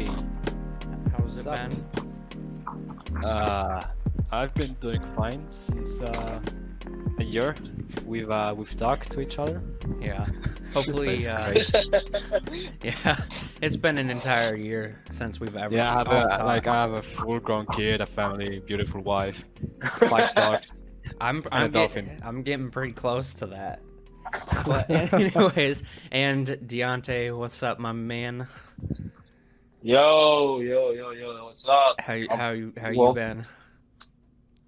Hey, How's it what's up? been? I've been doing fine since a year. We've talked to each other. Yeah. So Hopefully, it's great. yeah. It's been an entire year since we've ever Yeah, I have talked. I have a full-grown kid, a family, beautiful wife, 5 dogs, I'm and a I'm dolphin. I'm getting pretty close to that. But anyways, and Deontay, what's up, my man? Yo, what's up? How you Well, been?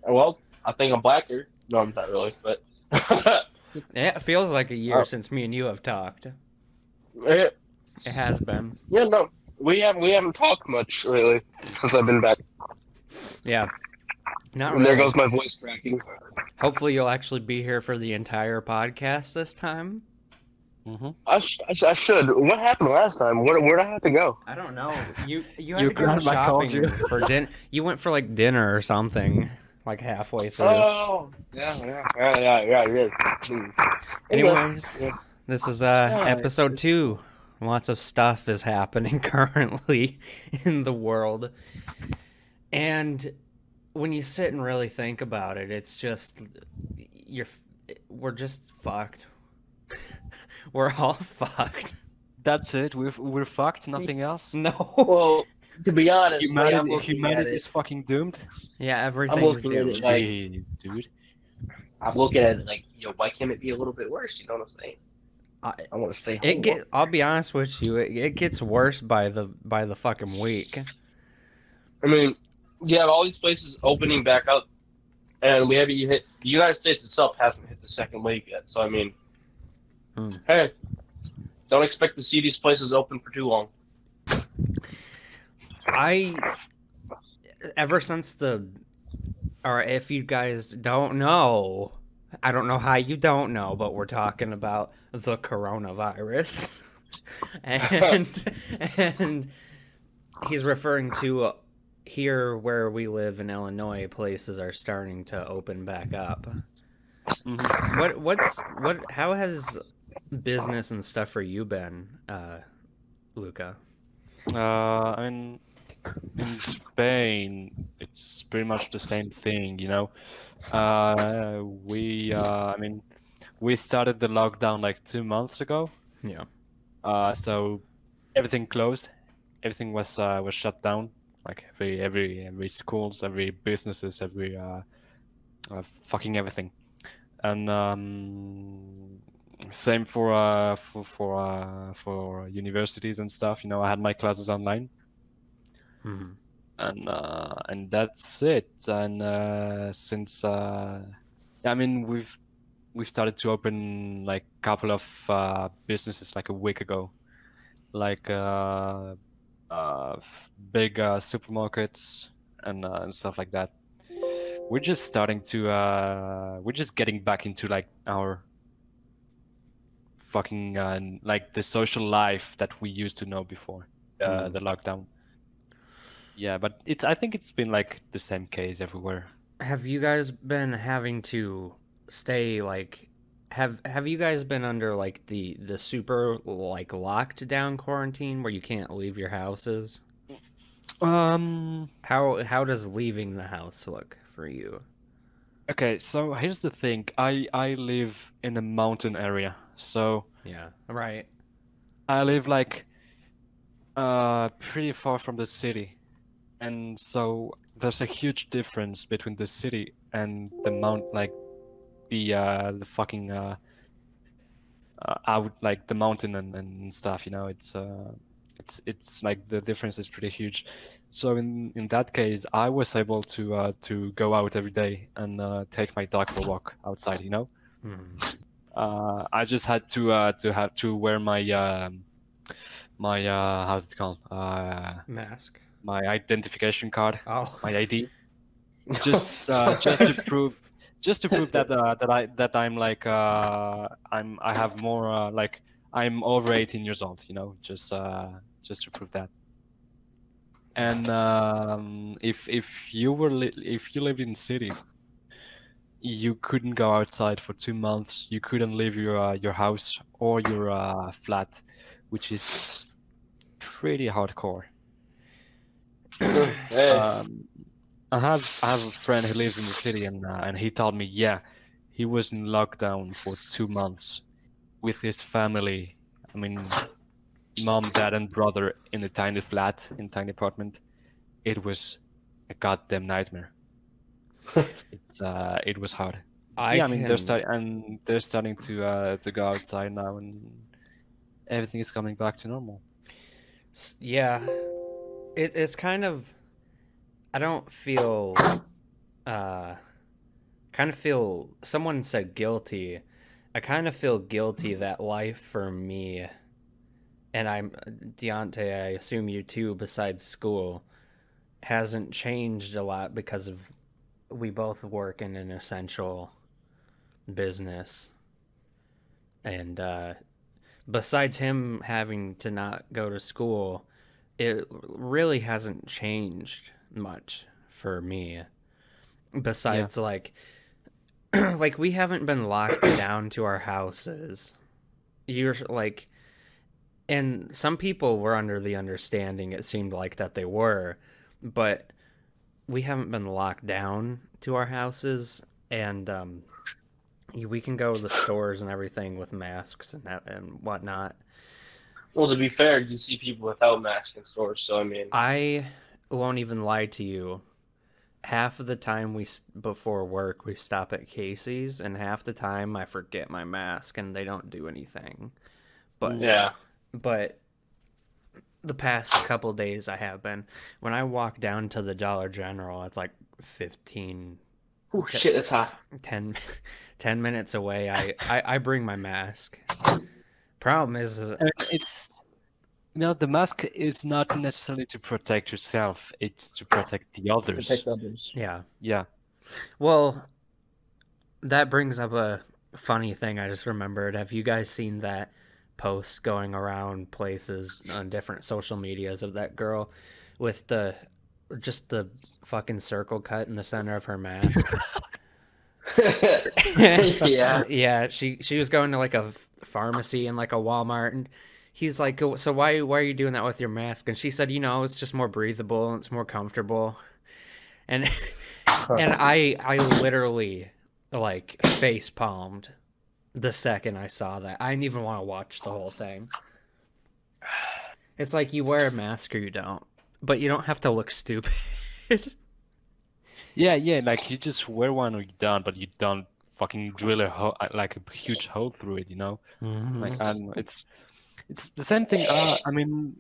I think I'm blacker. No, I'm not really, but Yeah, it feels like a year uh, since me and you have talked. yeah, It has been. no, we haven't talked much lately since I've been back. Yeah. Not And there really. goes my voice cracking. Hopefully you'll actually be here for the entire podcast this time. Mm-hmm. I should. What happened last time? Where'd I have to go? I don't know. You had Your to go grandma called you. shopping for dinner. You went for like dinner or something, like halfway through. Oh, yeah. Okay. Anyways, Yeah. this is Yeah, episode it's 2. Lots of stuff is happening currently in the world. And when you sit and really think about it, it's just we're just fucked. We're all fucked. that's it. We're fucked. Nothing else. No. Well, to be honest, the way I'm looking at Humanity it, is fucking doomed. Yeah, I'm everything's looking at it doomed. like Jeez, dude. I'm looking at it like, why can't it be a little bit worse? You know what I'm saying? I want to stay home. I'll be honest with you, it gets worse by the fucking week. I mean, you have all these places opening back up, and we haven't hit the United States itself hasn't hit the second wave yet. So I mean, hey, don't expect to see these places open for too long. Ever since or if you guys don't know, I don't know how you don't know, but we're talking about the coronavirus. and he's referring to here where we live in Illinois, places are starting to open back up. Mm-hmm. How has business and stuff for you been, Luca? I mean, in Spain, it's pretty much the same thing, you know. I mean, we started the lockdown like 2 months ago. Yeah. So everything closed, everything was shut down. Like every schools, every businesses, every fucking everything. And same for universities and stuff. You know, I had my classes online. Mm-hmm. And that's it. And since I mean, we've started to open like a couple of businesses like a week ago, like big supermarkets and stuff like that. We're just starting to we're just getting back into like our fucking like the social life that we used to know before the lockdown. Yeah, but I think it's been like the same case everywhere. Have you guys been having to stay like have you guys been under like the super like locked down quarantine where you can't leave your houses? How does leaving the house look for you? Okay, so here's the thing. I live in a mountain area. So Yeah, right. I live like pretty far from the city. And so there's a huge difference between the city and the like the fucking out like the mountain and stuff, you know. It's like the difference is pretty huge. So in that case, I was able to go out every day and take my dog for a walk outside, you know. I just had to wear my my how's it called, Mask. my identification card, Oh. my ID, just to prove that I'm like I have more like I'm over 18 years old, you know, just to prove that. And if you lived in city, you couldn't go outside for 2 months. You couldn't leave your house or your flat, which is pretty hardcore. Hey. I have a friend who lives in the city, and he told me, yeah, he was in lockdown for 2 months with his family. I mean, mom, dad, and brother in a tiny flat, in a tiny apartment. It was a goddamn nightmare. It was hard. I Yeah, I mean, can. they're starting to go outside now, and everything is coming back to normal. Yeah, it's kind of. I don't feel. Uh, kind of feel. Someone said guilty. I kind of feel guilty that life for me, and I'm Deontay. I assume you too. Besides school, hasn't changed a lot because of we both work in an essential business, and besides him having to not go to school, it really hasn't changed much for me. Yeah, Besides, like, like we haven't been locked down to our houses. You're like, and some people were under the understanding it seemed like that they were, but we haven't been locked down to our houses, and we can go to the stores and everything with masks and whatnot. Well, to be fair, you see people without masks in stores, so I mean, I won't even lie to you. Half of the time before work we stop at Casey's, and half the time I forget my mask and they don't do anything. But yeah. but the past couple days I have been. When I walk down to the Dollar General, it's like 15, Oh shit, that's hot. 10, 10 minutes away. I bring my mask. Problem is and it's the mask is not necessarily to protect yourself; it's to protect the others. Protect others. yeah. Yeah. Well, that brings up a funny thing I just remembered. Have you guys seen that post going around places on different social medias of that girl with the fucking circle cut in the center of her mask? Yeah. Yeah, she was going to like a pharmacy and like a Walmart, and he's like, "So why are you doing that with your mask?" And she said, "It's just more breathable and it's more comfortable." And and I literally like face palmed the second I saw that. I didn't even want to watch the whole thing. It's like you wear a mask or you don't, but you don't have to look stupid. Yeah, like you just wear one or you don't, but you don't fucking drill like a huge hole through it, you know? Like I don't know, it's the same thing. I mean,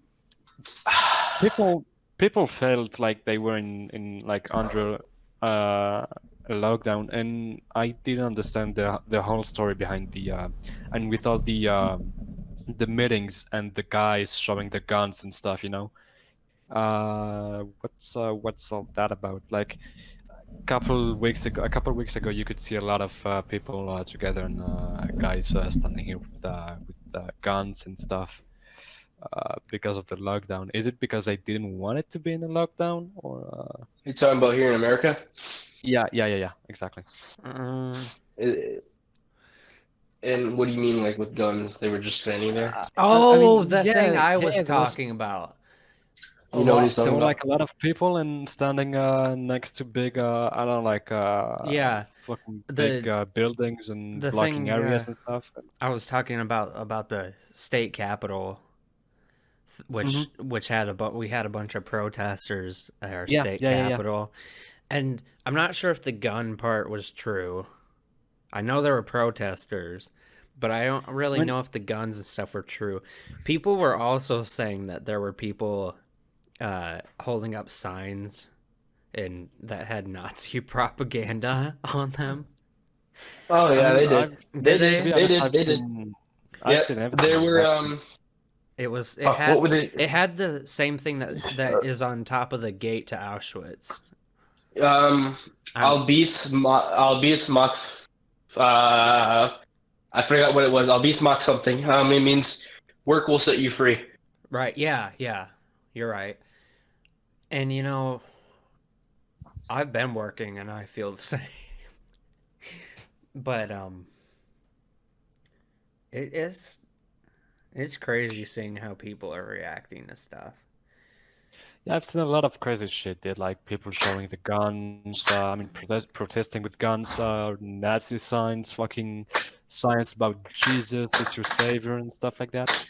people felt like they were in like under a lockdown, and I didn't understand the whole story behind and with all the meetings and the guys showing the guns and stuff, you know? What's all that about? Like a couple weeks ago, you could see a lot of people together and guys standing here with guns and stuff because of the lockdown. Is it because they didn't want it to be in a lockdown, or? You talking about here in America? Yeah, exactly. Uh, And what do you mean, like with guns? They were just standing there. I Oh, mean, the thing I yeah, was talking about. a You know what he's lot. There talking were about? like a lot of people and standing next to big, I don't know, like Yeah, fucking big the buildings and the blocking thing areas and stuff. I was talking about the state capitol, Hmm. which had we had a bunch of protesters at our Yeah, state yeah. capitol, and I'm not sure if the gun part was true. I know there were protesters, but I don't really When know if the guns and stuff were true. People were also saying that there were people holding up signs and that had Nazi propaganda on them. Oh I yeah, mean, they did. Did to be they? honest, They did. I've Yeah, seen they everything were. actually. Fuck, what were they? it had the same thing that is on top of the gate to Auschwitz. Um, I'm Albeit Mach. I forgot what it was. Albeit Mach something. It means work will set you free. right. Yeah. You're right. And I've been working and I feel the same. But it is it's crazy seeing how people are reacting to stuff. Yeah, I've seen a lot of crazy shit, dude. Like people showing the guns. I mean, protesting with guns. Nazi signs. Fucking signs about Jesus is your savior and stuff like that.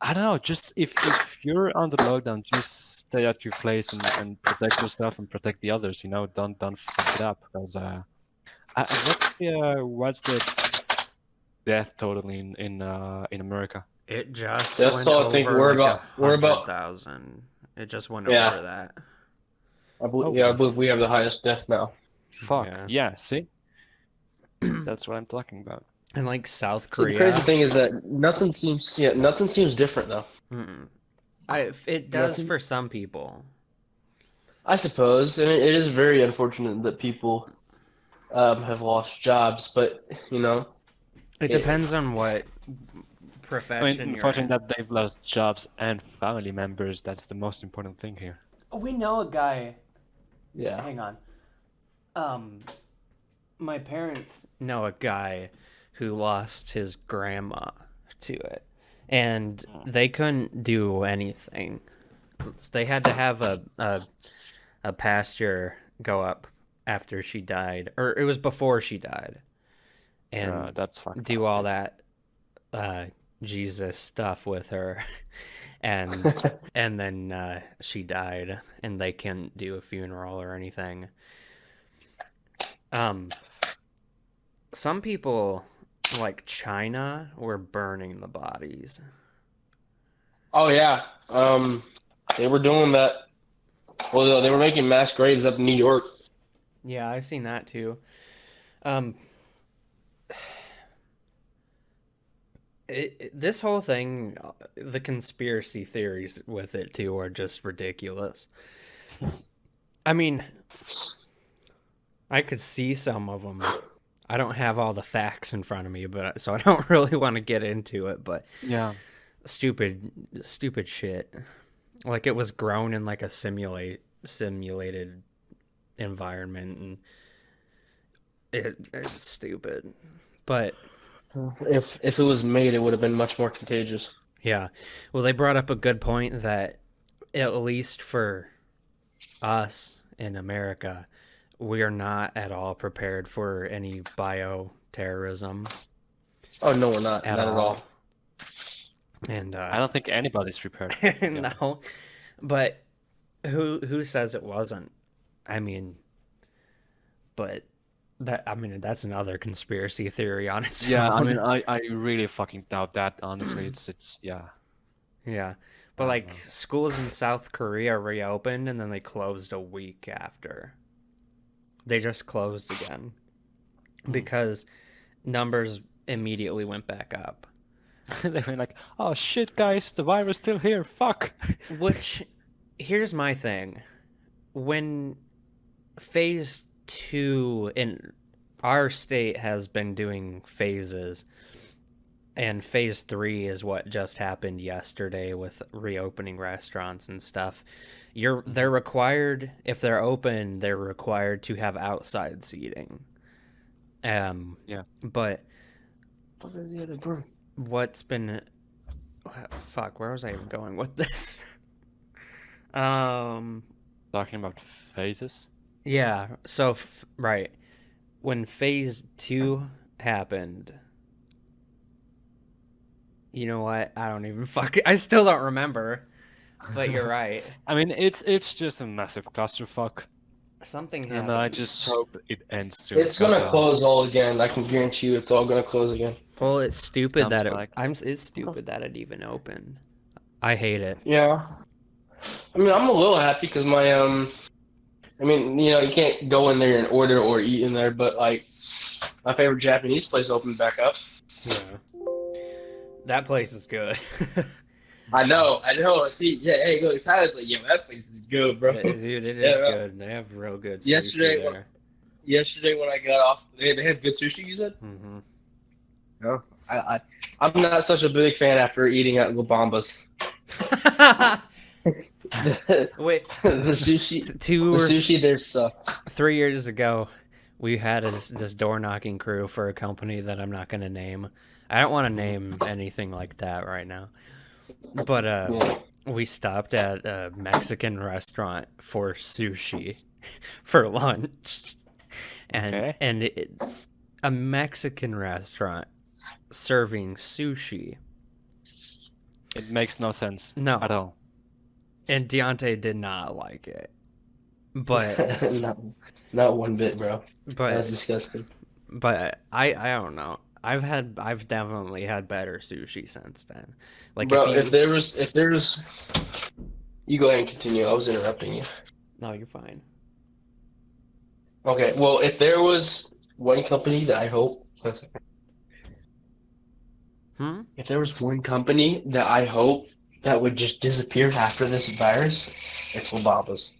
I don't know. Just if you're under lockdown, just stay at your place and protect yourself and protect the others. You know, don't fuck it up because what's the death total in America? It just That's went all I think over we're like about. We're about. 100,000. It just went Yeah. over that. I believe, Oh, yeah, I believe we have the highest death now. Fuck. Yeah. Yeah, see? That's what I'm talking about. And like South See, the Korea. crazy thing is that nothing seems different though. Mm-mm. It does Nothing? for some people. I suppose, and it is very unfortunate that people have lost jobs, but you know, It depends on what I profession mean, you're unfortunately in. that they've lost jobs and family members, that's the most important thing here. We know a guy. yeah. Hang on. My parents know a guy who lost his grandma to it, and they couldn't do anything. They had to have a pastor go up after she died, or it was before she died, and That's fucked do up. all that Jesus stuff with her, and then she died, and they couldn't do a funeral or anything. Some people, like China, were burning the bodies. Oh yeah. They were doing that. Well, they were making mass graves up in New York. Yeah, I've seen that too. This whole thing, the conspiracy theories with it too, are just ridiculous. I mean, I could see some of them. I don't have all the facts in front of me, but so I don't really want to get into it. But Yeah. stupid shit. Like it was grown in like a simulated environment, and it's stupid. But If it was made, it would have been much more contagious. yeah, well, they brought up a good point that at least for us in America, we are not at all prepared for any bioterrorism Oh no, we're not. at Not at all. all. And I don't think anybody's prepared. Yeah. no, but who says it wasn't? I mean, but that's another conspiracy theory on its Yeah, I own. mean, I really fucking doubt that, honestly. It's yeah. Yeah, but I don't like know. schools in South Korea reopened and then they closed a week after. They just closed again because numbers immediately went back up. They were like, oh shit, guys, the virus still here. Fuck. Which, here's my thing. When phase 2 in our state has been doing phases, and phase 3 is what just happened yesterday with reopening restaurants and stuff. They're required, if they're open, they're required to have outside seating. Yeah. But What is the other bird? what's been fuck, where was I even going with this? Um Talking about phases. Yeah, so right when phase 2 happened, you know what? I still don't remember. But you're right. I mean, it's just a massive clusterfuck, Something and happened. I just hope it ends soon. It's gonna close all again. I can guarantee you, it's all gonna close again. Well, it's stupid Sounds that like- it's stupid that it even opened. I hate it. Yeah. I mean, I'm a little happy because my I mean, you know, you can't go in there and order or eat in there, but like my favorite Japanese place opened back up. Yeah. That place is good. I know. See, yeah, hey, look, Tyler's like, yeah, that place is good, bro. Dude, it Yeah, is bro. good. They have real good sushi Yesterday, there. Yesterday when I got off, they had good sushi. You said? Mm-hmm. No, I'm not such a big fan after eating at Lubamba's. Wait, the sushi, two the or sushi there sucked. 3 years ago, we had this door knocking crew for a company that I'm not going to name. I don't want to name anything like that right now. But Yeah. we stopped at a Mexican restaurant for sushi for lunch, and Okay. a Mexican restaurant serving sushi. It makes no sense No, at all. and Deontay did not like it, but Not one bit, bro. That was but disgusting. I don't know. I've definitely had better sushi since then. Like Bro, if if there's, you go ahead and continue. I was interrupting you. no, you're fine. Okay, well, if there was one company that I hope, Hmm? if there was one company that I hope that would just disappear after this virus, it's Obama's.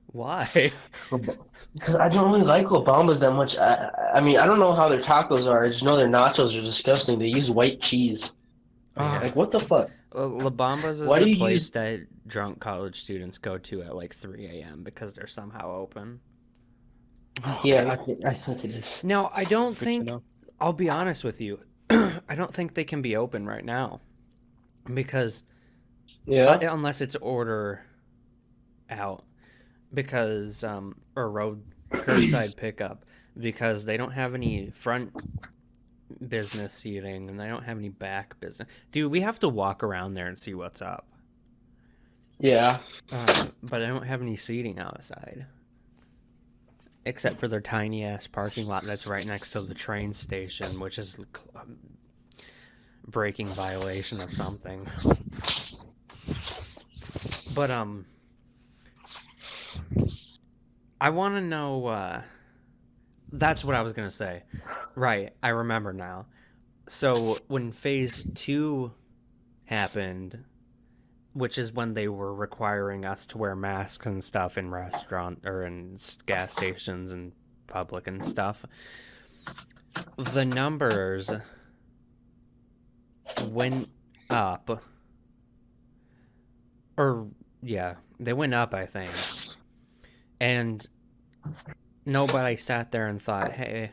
Why? Because I don't really like Obama's that much. I mean, I don't know how their tacos are. I just know their nachos are disgusting. They use white cheese. Yeah. Like, what the fuck? La Bamba's is Why do the you place use- that drunk college students go to at like 3 a.m. because they're somehow open. Yeah, I think it is. No, I don't Good to think. know. I'll be honest with you. I don't think they can be open right now because Yeah. unless it's order out, because or road curbside pickup, because they don't have any front business seating and they don't have any back business. Dude, we have to walk around there and see what's up. Yeah. But I don't have any seating outside. Except for their tiny ass parking lot that's right next to the train station, which is a breaking violation of something. But I want to know. That's what I was gonna say. Right, I remember now. So when phase 2 happened, which is when they were requiring us to wear masks and stuff in restaurant or in gas stations and public and stuff, the numbers went up. Or yeah, they went up, I think. And nobody sat there and thought, "Hey,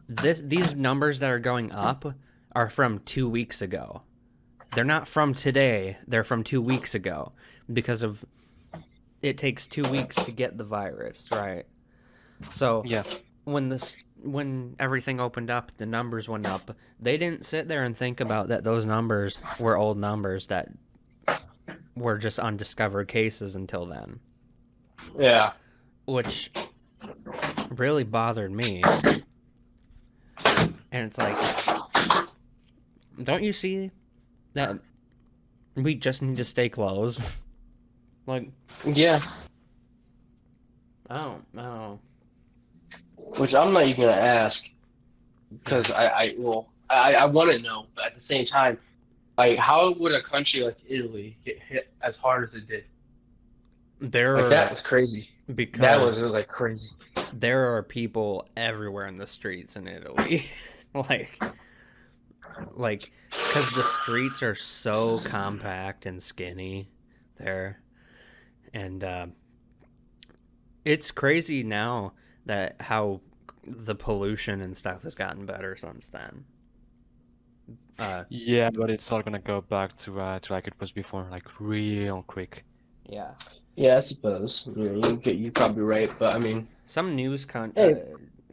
these numbers that are going up are from 2 weeks ago. They're not from today. They're from 2 weeks ago because of it takes 2 weeks to get the virus, right?" So Yeah. when everything opened up, the numbers went up. They didn't sit there and think about that those numbers were old numbers that were just undiscovered cases until then, Yeah. which really bothered me. And it's like, don't you see that we just need to stay closed? Like, Yeah. I don't know. Which I'm not even gonna ask because I want to know, but at the same time, like, how would a country like Italy get hit as hard as it did? There Like, are, that was crazy. because That was like crazy. there are people everywhere in the streets in Italy. like because the streets are so compact and skinny there. And it's crazy now that how the pollution and stuff has gotten better since then. Yeah, but it's all gonna go back to like it was before, like real quick. Yeah. Yeah, I suppose. You're probably right, but I mean, Some news Hey.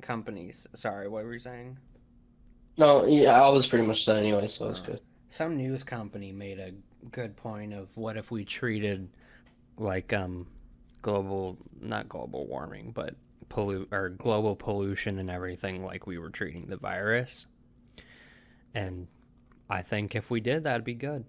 companies. Sorry, what were you saying? no, yeah, I was pretty much done anyway, so it's good. Some news company made a good point of what if we treated like not global warming, but global pollution and everything like we were treating the virus. And I think if we did, that'd be good.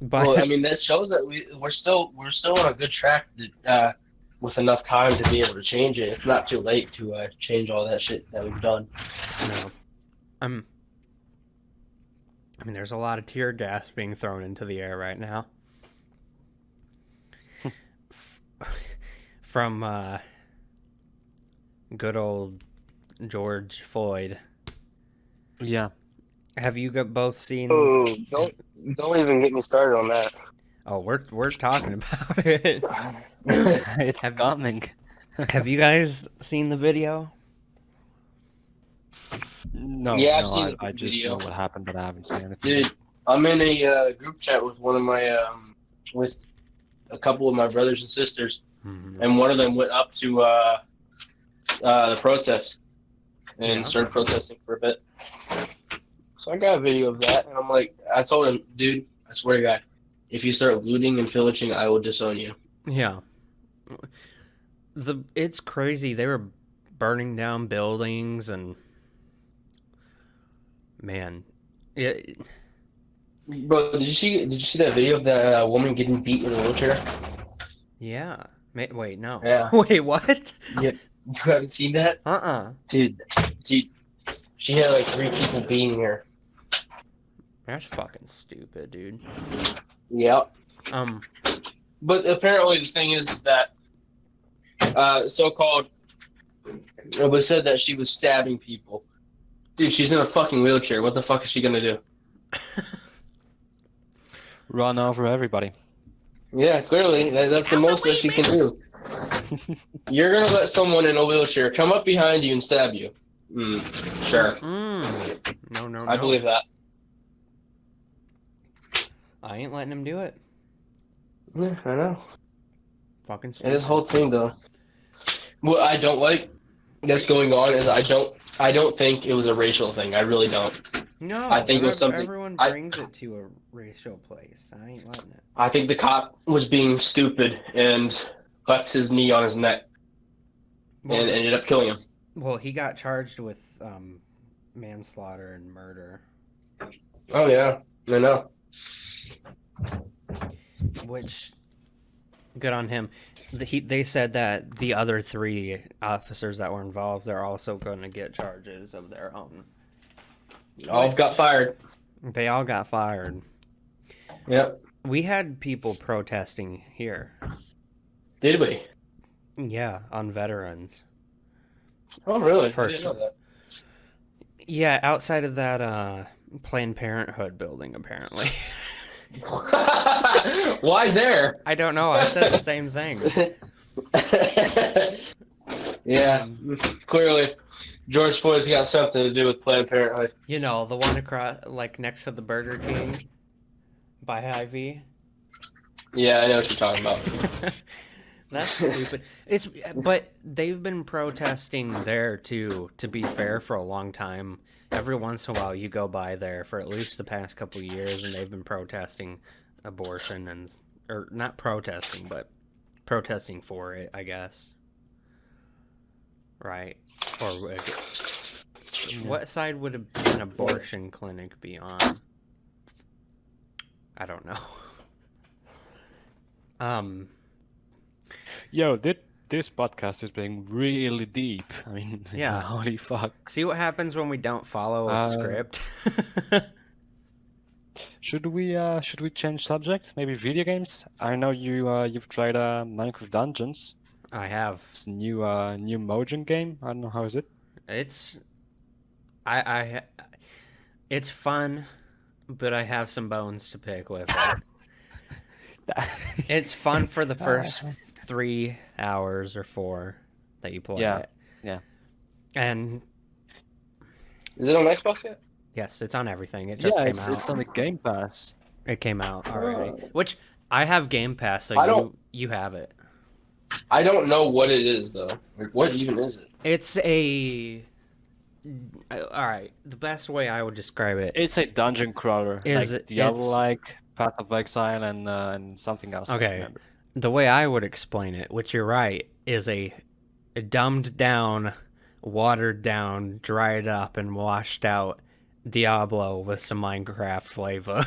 But Well, I mean, that shows that we're still on a good track to, with enough time to be able to change it. It's not too late to change all that shit that we've done. no. I mean, there's a lot of tear gas being thrown into the air right now. From good old George Floyd. Yeah. Have you both seen? Oh, don't even get me started on that. Oh, we're talking about it. It's coming. Have you guys seen the video? No, Yeah, I've no, seen I the just video. know what happened, but I haven't seen anything. Dude, I'm in a group chat with one of my with a couple of my brothers and sisters, Mhm. and one of them went up to the protest and Yeah. started protesting for a bit. So I got a video of that, and I'm like, I told him, dude, I swear to God, if you start looting and pillaging, I will disown you. Yeah. It's crazy. They were burning down buildings and man, it, Bro, did you see that video of that woman getting beat in a wheelchair? yeah. Wait, no. Yeah. Wait, what? You haven't seen that? Uh-uh. Dude, she had like 3 people beating her. That's fucking stupid, dude. Yep. Um, But apparently the thing is that so-called it was said that she was stabbing people. Dude, she's in a fucking wheelchair. What the fuck is she gonna do? Run over everybody. Yeah, clearly that's the most that she can do. You're gonna let someone in a wheelchair come up behind you and stab you? Sure, no. I believe that. I ain't letting him do it. Yeah, I know. Fucking And stupid. this whole thing, though, what I don't like that's going on is I don't think it was a racial thing. I really don't. No, I think it was something- everyone I- brings it to a racial place. I ain't letting it. I think the cop was being stupid and left his knee on his neck and ended up killing him. Well, he got charged with manslaughter and murder, Oh yeah, I know. which good on him. They said that the other 3 officers that were involved, they're also going to get charges of their own. All got fired. They all got fired. Yep. We had people protesting here. Did we? Yeah, on veterans. Oh really? I First. didn't know Yeah, outside of that Planned Parenthood building, apparently. that. Why there? I don't know. I said the same thing. Yeah, clearly George Floyd's got something to do with Planned Parenthood. You know, the one across, like next to the Burger King by Hy-Vee. Yeah, I know what you're talking about. That's stupid. But they've been protesting there too, to be fair, for a long time. Every once in a while you go by there for at least the past couple of years and they've been protesting abortion or not protesting, but protesting for it, I guess. Right. Or what side would an abortion clinic be on? I don't know. Yo, this podcast is being really deep. I mean, Yeah. holy fuck. See what happens when we don't follow a script? Should we change subject? Maybe video games? I know you've tried Minecraft Dungeons. I have. It's a new Mojang game. I don't know, how is it? It's it's fun, but I have some bones to pick with it. It's fun for the first 3 hours or 4 that you play Yeah, it. yeah. And Is it on Xbox yet? yes, it's on everything. It just came out. It's on the Game Pass. It came out already. Which I have Game Pass, so I don't- you have it. I don't know what it is though. Like, what even is it? It's all right. The best way I would describe it. It's a dungeon crawler, Is like it- Diablo-like, Path of Exile, and something else. I can't Okay. remember. The way I would explain it, which you're right, is a dumbed down, watered down, dried up, and washed out Diablo with some Minecraft flavor.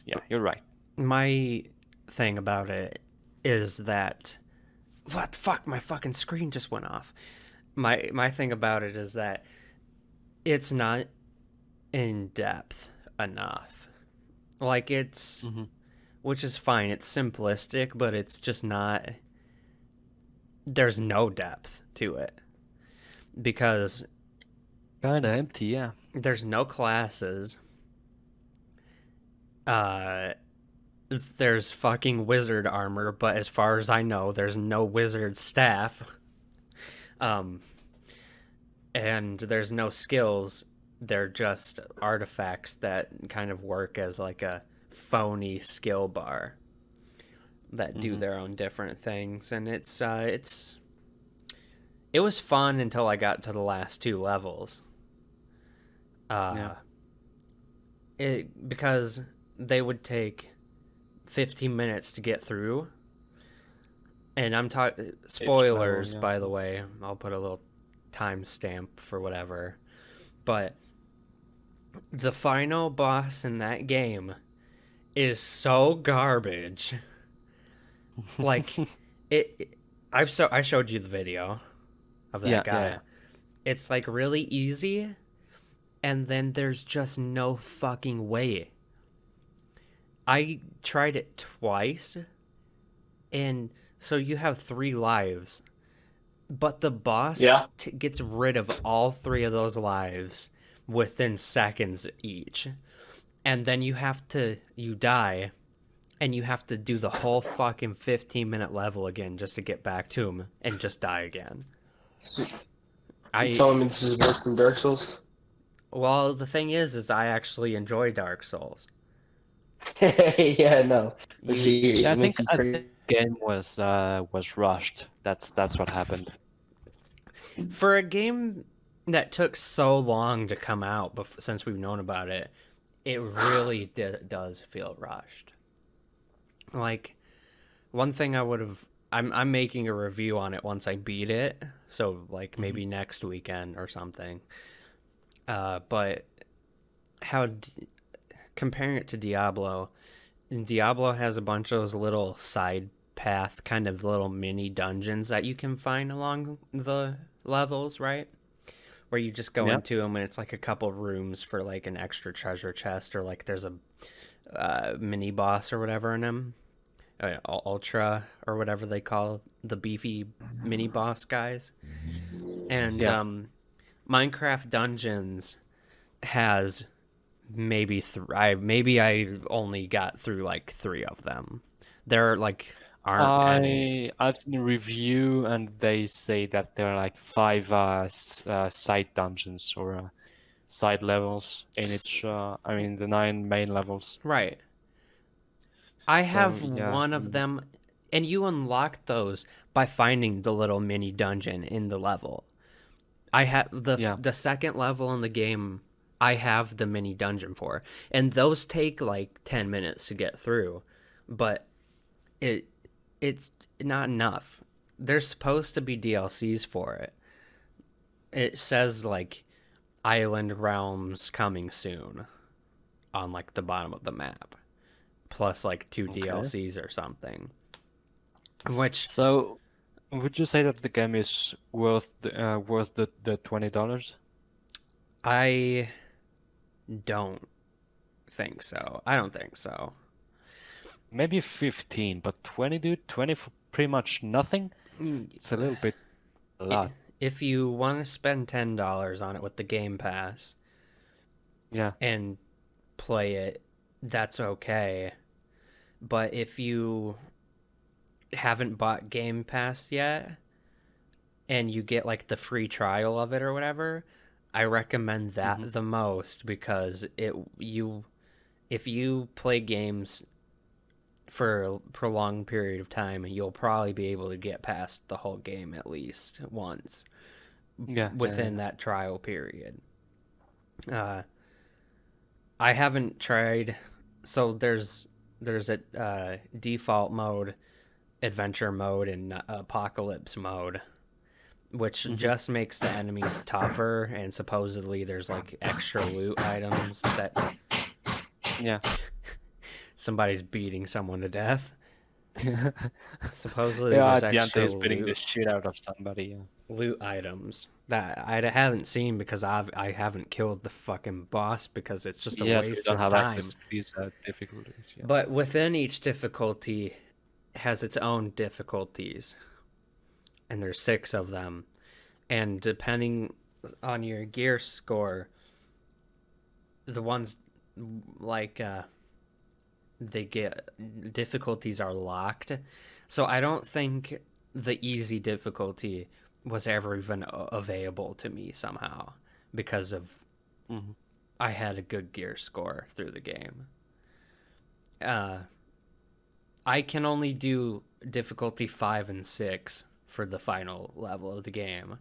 Yeah, you're right. My thing about it is that what the fuck, my fucking screen just went off. My thing about it is that it's not in depth enough. Like it's which is fine, it's simplistic, but it's just not, there's no depth to it. Because Kinda empty, yeah. there's no classes. There's fucking wizard armor, but as far as I know, there's no wizard staff. Um, and there's no skills. They're just artifacts that kind of work as like a phony skill bar that do their own different things, and it was fun until I got to the last two levels. Yeah. Because they would take 15 minutes to get through, and I'm talking spoilers, yeah. by the way. I'll put a little timestamp for whatever, but the final boss in that game is so garbage. Like I showed you the video of that guy. Yeah. It's like really easy, and then there's just no fucking way. I tried it twice, and so you have 3 lives, but the boss gets rid of all 3 of those lives within seconds each. And then you die, and you have to do the whole fucking 15-minute level again just to get back to him, and just die again. You telling me this is worse than Dark Souls? Well, the thing is I actually enjoy Dark Souls. Yeah, no. Yeah, I think the game was rushed. That's what happened. For a game that took so long to come out since we've known about it, it really does feel rushed. Like, one thing I'm making a review on it once I beat it, so like maybe next weekend or something. But comparing it to Diablo has a bunch of those little side path kind of little mini dungeons that you can find along the levels, right? Where you just go into them, and it's like a couple rooms for like an extra treasure chest, or like there's a mini boss or whatever in them, ultra or whatever they call the beefy mini boss guys. And Minecraft Dungeons has maybe I only got through like 3 of them. There like aren't any. I've seen a review, and they say that there are like 5 side dungeons or side levels in each. The 9 main levels. Right. I So, have yeah, one of them, and you unlock those by finding the little mini dungeon in the level. I have the second level in the game. I have the mini dungeon for, and those take like 10 minutes to get through, but it's not enough. There's supposed to be DLCs for it. It says like Island Realms coming soon on like the bottom of the map, plus like 2 DLCs or something. Which, so would you say that the game is worth the $20? I don't think so. I don't think so. Maybe 15, but 20, dude. 20 for pretty much nothing. It's a little bit a lot. If you want to spend $10 on it with the Game Pass, and play it, that's okay. But if you haven't bought Game Pass yet, and you get like the free trial of it or whatever, I recommend that the most, because if you play games for a prolonged period of time, you'll probably be able to get past the whole game at least once within that trial period. I haven't tried, so there's a default mode, adventure mode, and apocalypse mode, which just makes the enemies tougher, and supposedly there's like extra loot items that somebody's beating someone to death. Supposedly there's extra is beating the shit out of somebody. Loot items that I haven't seen, because I haven't killed the fucking boss, because it's just a waste of time. Access to these difficulties. Yeah. But within each difficulty has its own difficulties, and there's 6 of them, and depending on your gear score, the ones like they get difficulties are locked. So I don't think the easy difficulty was ever even available to me somehow because of I had a good gear score through the game. I can only do difficulty 5 and 6 for the final level of the game,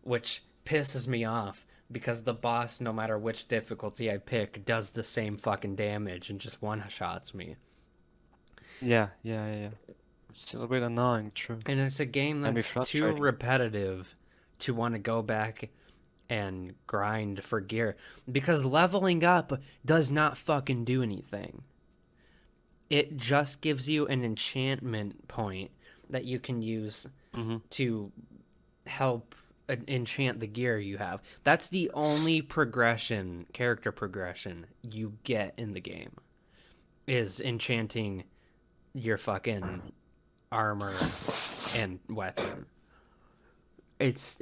which pisses me off because the boss, no matter which difficulty I pick, does the same fucking damage and just one-shots me. Yeah. It's still a bit annoying, true. And it's a game Can be that's too frustrating. repetitive to want to go back and grind for gear because leveling up does not fucking do anything. It just gives you an enchantment point that you can use to help enchant the gear you have. That's the only character progression you get in the game, is enchanting your fucking armor and weapon. It's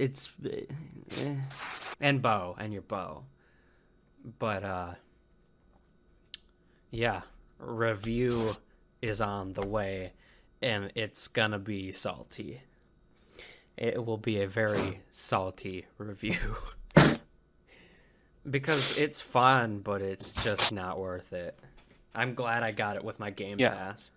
and bow and your bow. But yeah, review is on the way and it's gonna be salty. It will be a very salty review. Because it's fun, but it's just not worth it. I'm glad I got it with my Game Pass.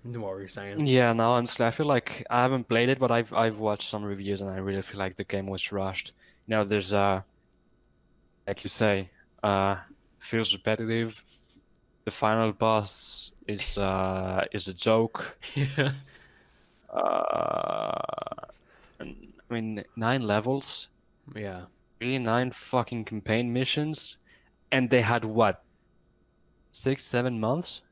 What were you saying? Yeah, no, honestly, I feel like I haven't played it, but I've watched some reviews and I really feel like the game was rushed. You know, there's like you say, feels repetitive. The final boss is a joke. Yeah. And, I mean, 9 levels, Yeah. really 9 fucking campaign missions, and they had what, 6, 7 months?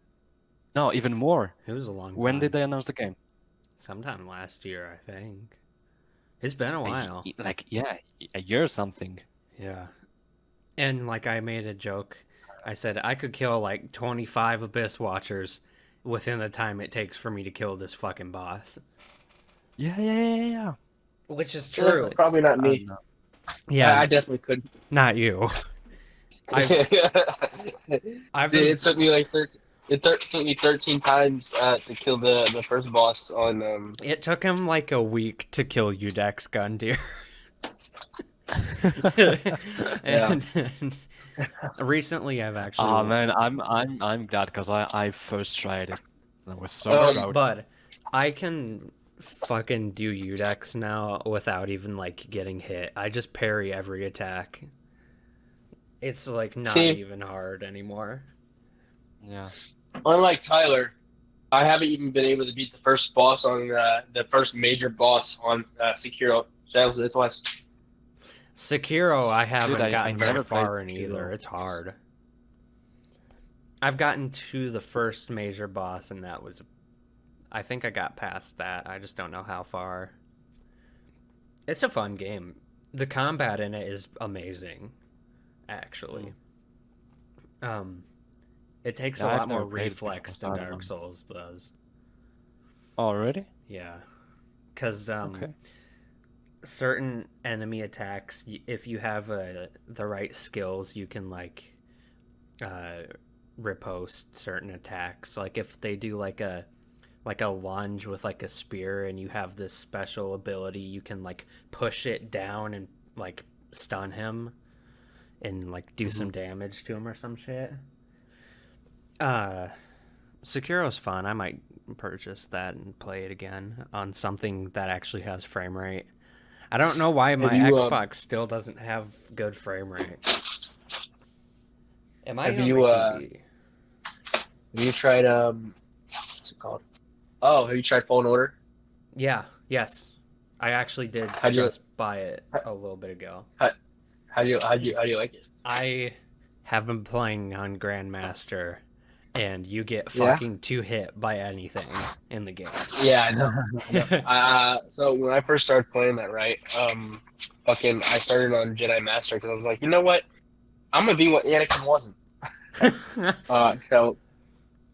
No, even more. It was a long time. When did they announce the game? Sometime last year, I think. It's been a while. Like, yeah, a year or something. Yeah. And like I made a joke. I said I could kill like 25 Abyss Watchers within the time it takes for me to kill this fucking boss. Yeah. Which is true. Probably not me. Yeah, I definitely could. not you. I've Dude, it took me like 13. Took me 13 times to kill the first boss on. It took him like a week to kill Udex Gundyr. and recently I've actually. Oh man, I'm glad because I first tried it. And I was so proud. But I can fucking do Udex now without even like getting hit. I just parry every attack. It's like not even hard anymore. Yeah. Unlike Tyler, I haven't even been able to beat the first boss on the first major boss on Sekiro. So it's less. Sekiro, I haven't I gotten never very far played in Sekiro. either. It's hard. I've gotten to the first major boss, and that was. I think I got past that. I just don't know how far. It's a fun game. The combat in it is amazing, actually. It takes a Yeah, I've lot more never played it reflex before, than so I don't Dark know. Souls does. Already? Yeah, because Okay. certain enemy attacks, if you have the right skills, you can like riposte certain attacks. Like if they do like a lunge with like a spear and you have this special ability, you can like push it down and like stun him and like do some damage to him or some shit. Sekiro's fun. I might purchase that and play it again on something that actually has frame rate. I don't know why my Xbox still doesn't have good frame rate. Am I Have on you, my TV? Have you tried what's it called? Oh, have you tried Fallen Order? Yeah. Yes. I actually did How'd you- just buy it a little bit ago. How do you like it? I have been playing on Grandmaster, and you get Yeah? fucking 2 hit by anything in the game. Yeah, I know. So when I first started playing that, right? I started on Jedi Master because I was like, you know what? I'm gonna be what Anakin wasn't. So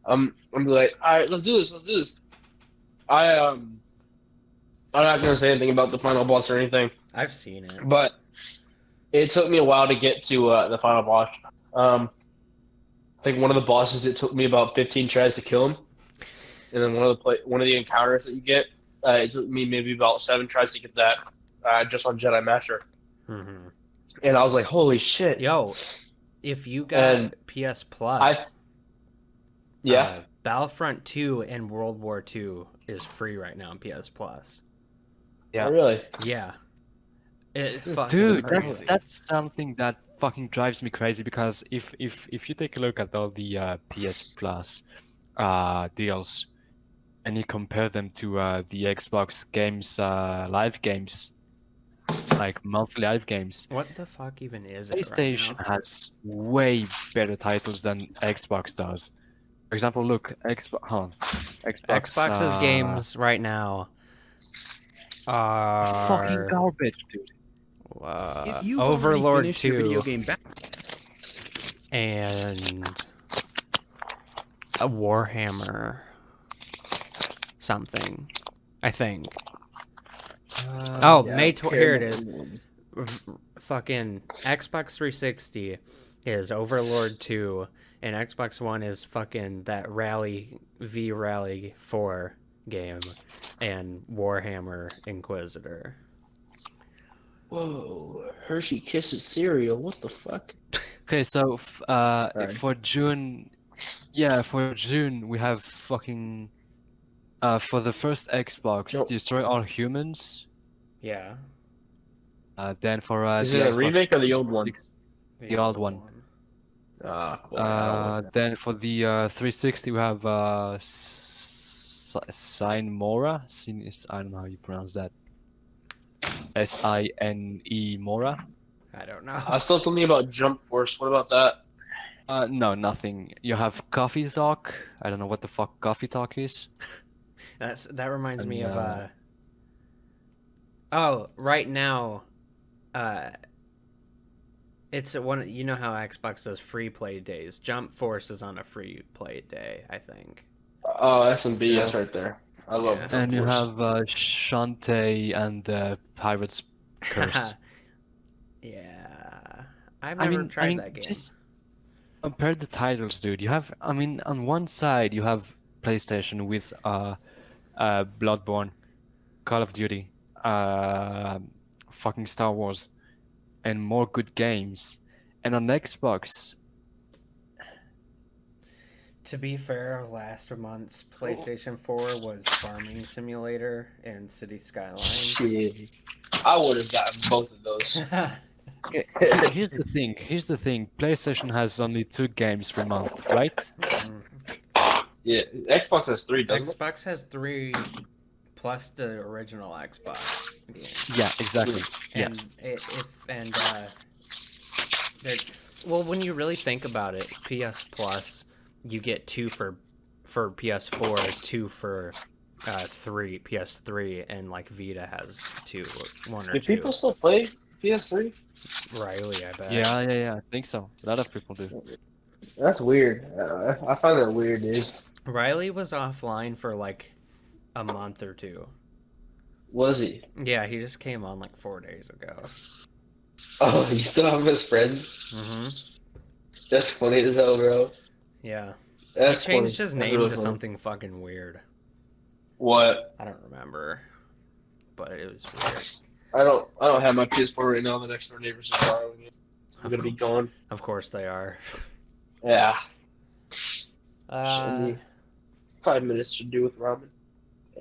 I'm gonna be like, all right, let's do this. I'm not gonna say anything about the final boss or anything, I've seen it. but it took me a while to get to the final boss. I think one of the bosses, it took me about 15 tries to kill him, and then one of the encounters that you get, It took me maybe about 7 tries to get that just on Jedi Master. Mm-hmm. And I was like, holy shit. Yo, if you got And PS Plus, Yeah. Battlefront 2 and World War 2 is free right now on PS Plus. Yeah. Oh, really? Yeah. It's fucking Dude, crazy. that's something that fucking drives me crazy because if you take a look at all the PS Plus deals and you compare them to the Xbox games live games, like monthly live games, What the fuck even is it PlayStation right now? has way better titles than Xbox does. For example, look, Xbox's games right now fucking are garbage, dude. If you've already Overlord finished your 2 video game and a Warhammer something, I think. Yeah, Here it is. Fucking Xbox 360 is Overlord 2, and Xbox One is fucking that Rally 4 game, and Warhammer Inquisitor. Whoa, Hershey Kisses cereal. What the fuck? Okay, so Sorry. for June, for June we have fucking for the first Xbox, Nope. Destroy All Humans. Yeah. Then for Is the it a Xbox remake or the old one? 360 The old one. Then for the 360 we have Sine Mora. I don't know how you pronounce that. Sine Mora. I don't know. I still something about Jump Force. What about that? No, nothing. You have Coffee Talk. I don't know what the fuck Coffee Talk is. That reminds me And, of oh, right now it's one. You know how Xbox does free play days. Jump Force is on a free play day, I think. Oh, SMB. That's right there. I love Yeah. Jump And you Force. have Shantae and the Pirate's Curse. Yeah, I've never tried that game. Just compare the titles, dude. You have, on one side you have PlayStation with Bloodborne, Call of Duty, fucking Star Wars, and more good games. And on Xbox, To be fair, last month's PlayStation 4 was Farming Simulator and City Skylines. Shit. I would have gotten both of those. here's the thing. PlayStation has only 2 games per month, right? Yeah, Xbox has 3, doesn't it? Xbox has 3 plus the original Xbox game. Yeah, exactly. Yeah. And well, when you really think about it, PS Plus, you get 2 for PS4, 2 for PS3, and like Vita has 2, 1 or Do 2. people still play PS3? Riley, I bet. Yeah, I think so. A lot of people do. That's weird. I find that weird, dude. Riley was offline for like a month or 2. Was he? Yeah, he just came on like 4 days ago. Oh, you still have him as friends? Mm-hmm. That's funny as hell, bro. Yeah. That's He changed funny. his That's name really to funny. something fucking weird. What? I don't remember, but it was weird. I don't have my PS4 right now. The next door neighbors are borrowing it. I'm gonna be gone. Of course they are. Yeah. Uh, 5 minutes to do with ramen.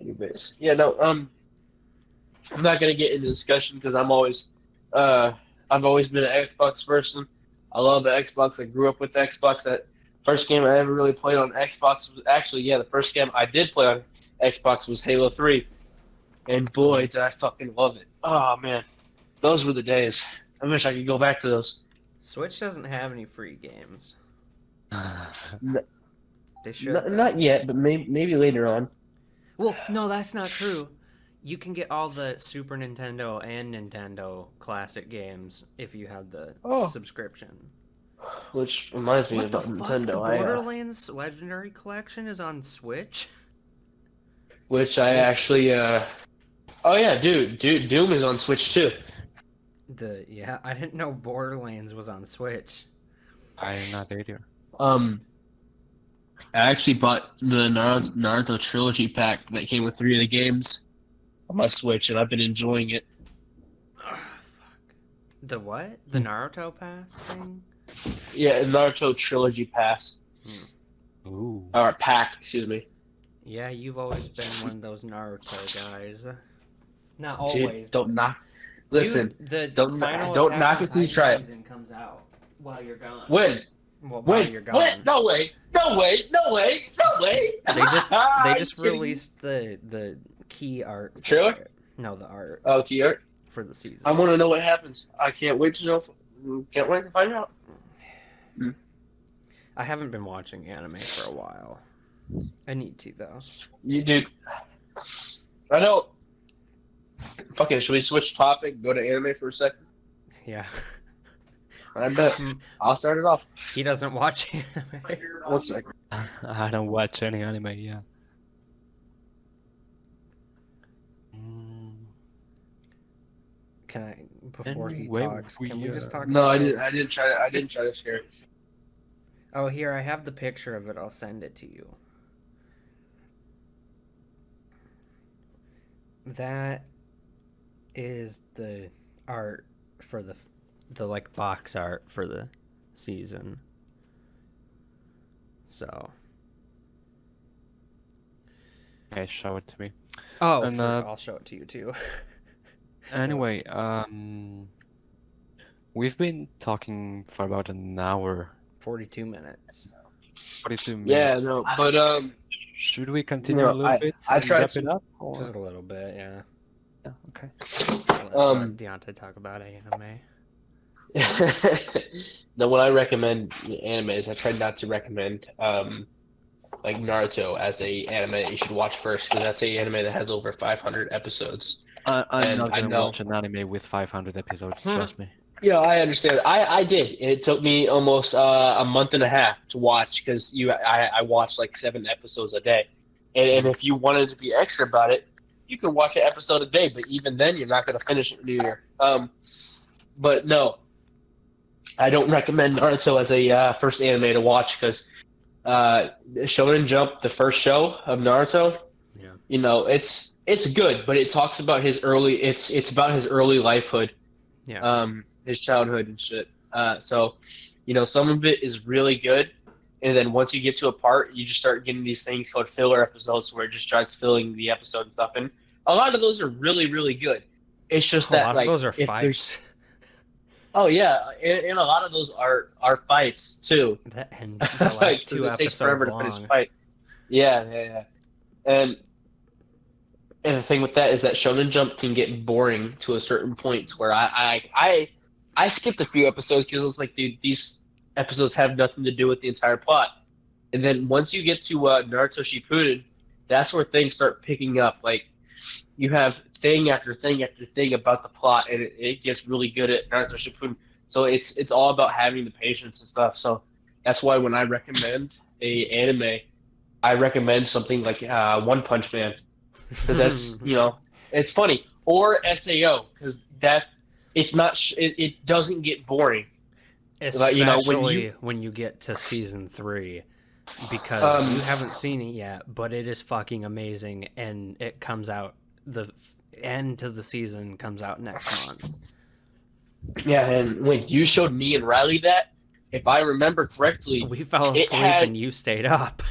Anyways, yeah, no. I'm not gonna get into discussion because I've always been an Xbox person. I love the Xbox. I grew up with the Xbox. That first game I ever really played on Xbox was actually, the first game I did play on Xbox was Halo 3. And boy, did I fucking love it. Oh, man. Those were the days. I wish I could go back to those. Switch doesn't have any free games. No- They should. Not yet, but maybe later on. Well, no, that's not true. You can get all the Super Nintendo and Nintendo classic games if you have the subscription. Which reminds me What the about fuck? Nintendo. The Borderlands Legendary Collection is on Switch? Which I actually, oh yeah, dude, Doom is on Switch too. I didn't know Borderlands was on Switch. I'm not either. I actually bought the Naruto trilogy pack that came with 3 of the games. on my Switch, and I've been enjoying it. Fuck. The what? The Naruto Pass thing? Yeah, Naruto Trilogy Pass. Ooh. Or Pack, excuse me. Yeah, you've always been one of those Naruto guys. Not Dude, always. don't knock. Listen, Dude, the don't final don't Attack knock on it till you Titan try it. season comes out while you're gone. When? Well, while you're When? gone. When? No way! No way! No way! No way! They just Are you kidding me? released the key art. For Trailer? it. No, the art Oh, Kier, for the season. I want to know what happens. I can't wait to know. Can't wait to find out. I haven't been watching anime for a while. I need to though. You dude. I know. Okay, should we switch topic? Go to anime for a second. Yeah. I bet. I'll start it off. He doesn't watch anime. 1 second. I don't watch any anime. Yeah. Can I before Anyway, he talks? Can we just talk? No, about I didn't. I didn't try to. I didn't try to share it. Oh, here I have the picture of it. I'll send it to you. That is the art for the like box art for the season. So. Okay, show it to me. Oh, And, I'll show it to you too. Anyway, we've been talking for about an hour, 42 minutes. 42 minutes. Yeah, no, but Should we continue No, a little bit? I and tried wrap to- it up. Or... Just a little bit, yeah. Yeah, okay. Let's let Deontay talk about anime. no, when I recommend animes, I try not to recommend like Naruto as a anime that you should watch first, because that's a anime that has over 500 episodes. I'm And not I gonna know- watch an anime with 500 episodes. Trust me. Yeah, I understand. I did. It took me almost a month and a half to watch, because I watched like 7 episodes a day, and if you wanted to be extra about it, you could watch an episode a day. But even then, you're not going to finish it in a year. But no, I don't recommend Naruto as a first anime to watch, because Shonen Jump, the first show of Naruto, Yeah. you know, it's good, but it talks about his early. It's about his early lifehood. Yeah. His childhood and shit. So, you know, some of it is really good, and then once you get to a part, you just start getting these things called filler episodes, where it just starts filling the episode and stuff. And a lot of those are really, really good. It's just a that lot like of those are if there's- fights. Oh yeah, and a lot of those are fights too. That and the last 'Cause 2 it takes forever episodes to finish a long. fight. Yeah. And the thing with that is that Shonen Jump can get boring to a certain point, where I skipped a few episodes because I was like, dude, these episodes have nothing to do with the entire plot. And then once you get to Naruto Shippuden, that's where things start picking up. Like, you have thing after thing after thing about the plot, and it gets really good at Naruto Shippuden. So it's all about having the patience and stuff. So that's why when I recommend a anime, I recommend something like One Punch Man, because that's you know, it's funny, or SAO, because that it's not it doesn't get boring. Especially you know, when you get to season 3, because you haven't seen it yet, but it is fucking amazing, and it comes out the end to the season comes out next month. Yeah, and when you showed me and Riley that, if I remember correctly, We fell It asleep had- and you stayed up.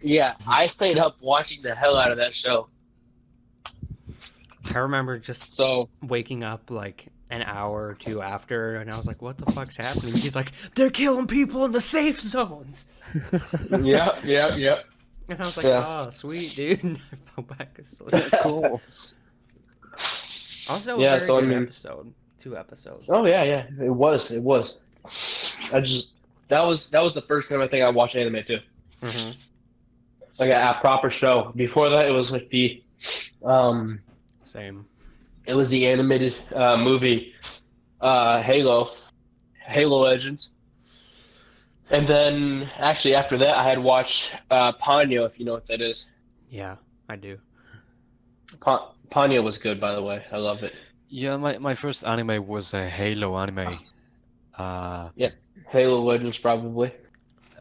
yeah, I stayed up watching the hell out of that show. I remember just So waking up like an hour or 2 after, and I was like, "What the fuck's happening?" He's like, "They're killing people in the safe zones." yeah. And I was like, Yeah. "Oh, sweet, dude." I fell back asleep. Cool. Also, Yeah, very so I good mean- episode. 2 episodes. Oh yeah, it was. I just that was the first time I think I watched anime too, Mm-hmm. like a proper show. Before that, it was like the Same. it was the animated movie Halo Legends, and then actually after that, I had watched Ponyo, if you know what that is. Yeah, I do. Ponyo was good, by the way. I love it. Yeah, my first anime was a Halo anime. Halo Legends, probably.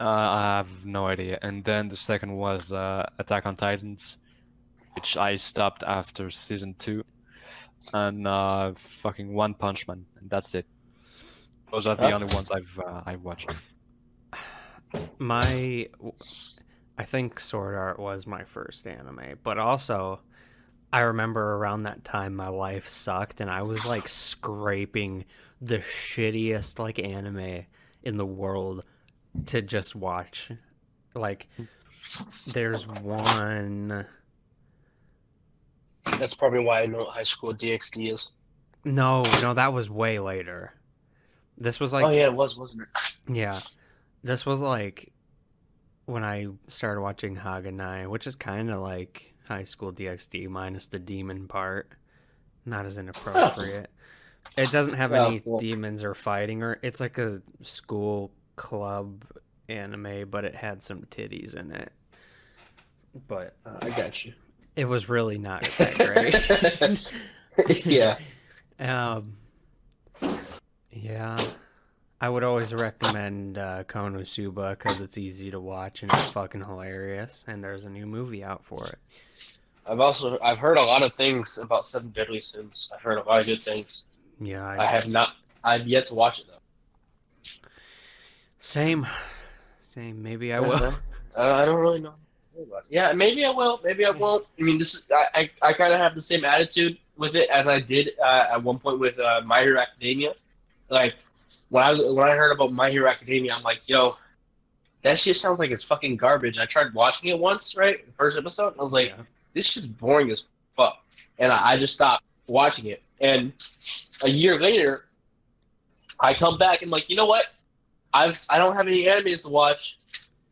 I have no idea. And then the second was Attack on Titans. which I stopped after season 2, and fucking One Punch Man, and that's it. Those are the only ones I've watched. I think Sword Art was my first anime, but also I remember around that time my life sucked and I was like scraping the shittiest like anime in the world to just watch. Like there's one. That's probably why I know what High School DxD is. No, that was way later. This was like, oh yeah, it was, wasn't it? Yeah, this was like when I started watching Haganai, which is kind of like High School DxD minus the demon part. Not as inappropriate. It doesn't have any demons or fighting, or it's like a school club anime, but it had some titties in it. But I got you. It was really not that great. Yeah. Yeah. I would always recommend Konosuba because it's easy to watch and it's fucking hilarious, and there's a new movie out for it. I've heard a lot of things about Seven Deadly Sins. I've heard a lot of good things. Yeah, I've yet to watch it though. Same. Maybe I will. I don't really know. Yeah, maybe I will. Maybe I won't. I mean, I kind of have the same attitude with it as I did at one point with My Hero Academia. Like when I heard about My Hero Academia, I'm like, yo, that shit sounds like it's fucking garbage. I tried watching it once, right, the first episode, and I was like, this shit's boring as fuck, and I just stopped watching it. And a year later, I come back and like, you know what? I don't have any animes to watch.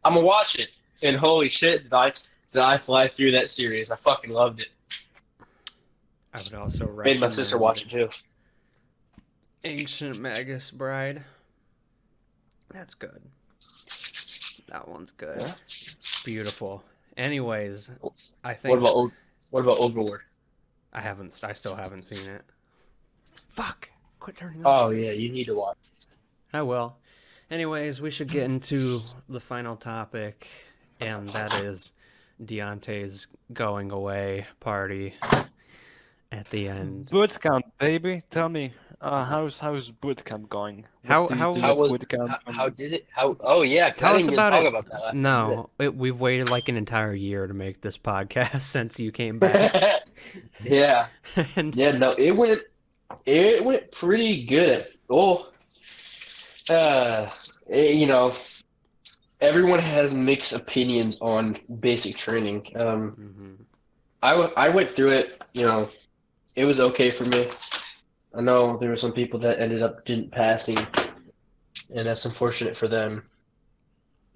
I'm gonna watch it. And holy shit, did I fly through that series? I fucking loved it. I would also recommend made my sister watch it too. Ancient Magus Bride. That's good. That one's good. Yeah. Beautiful. Anyways, I think. What about Overlord? I still haven't seen it. Fuck! Quit turning off. Oh yeah, you need to watch. I will. Anyways, we should get into the final topic, and that is Deontay's going away party at the end. Boot camp, baby. Tell me, how's boot camp going? How did it? Oh yeah, tell us about it. About that last no, we've waited like an entire year to make this podcast since you came back. Yeah. And yeah, no, it went pretty good. You know, everyone has mixed opinions on basic training. I went through it. You know, it was okay for me. I know there were some people that ended up didn't passing, and that's unfortunate for them.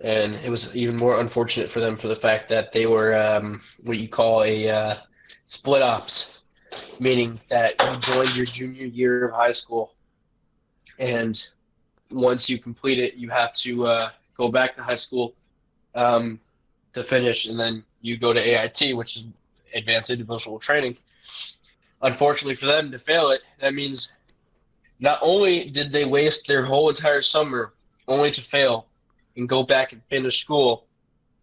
And it was even more unfortunate for them for the fact that they were what you call a split ops, meaning that you joined your junior year of high school, and once you complete it, you have to go back to high school to finish, and then you go to AIT, which is Advanced Individual Training. Unfortunately for them, to fail it, that means not only did they waste their whole entire summer only to fail and go back and finish school,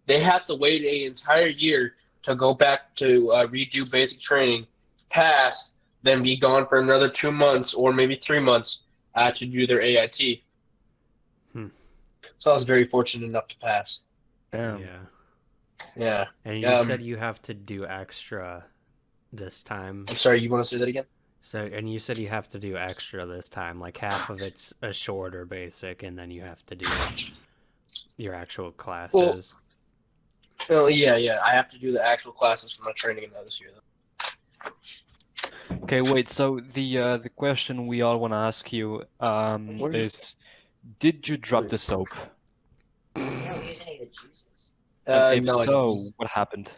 they have to wait an entire year to go back to redo basic training, pass, then be gone for another 2 months or maybe 3 months to do their AIT. So I was very fortunate enough to pass. Yeah. And you said you have to do extra this time. I'm sorry, you want to say that again? And you said you have to do extra this time, like half of it's a shorter basic, and then you have to do your actual classes. Well, yeah. I have to do the actual classes for my training now this year, though. Okay, wait. So the question we all want to ask you is, did you drop the soap? If No, so, what happened?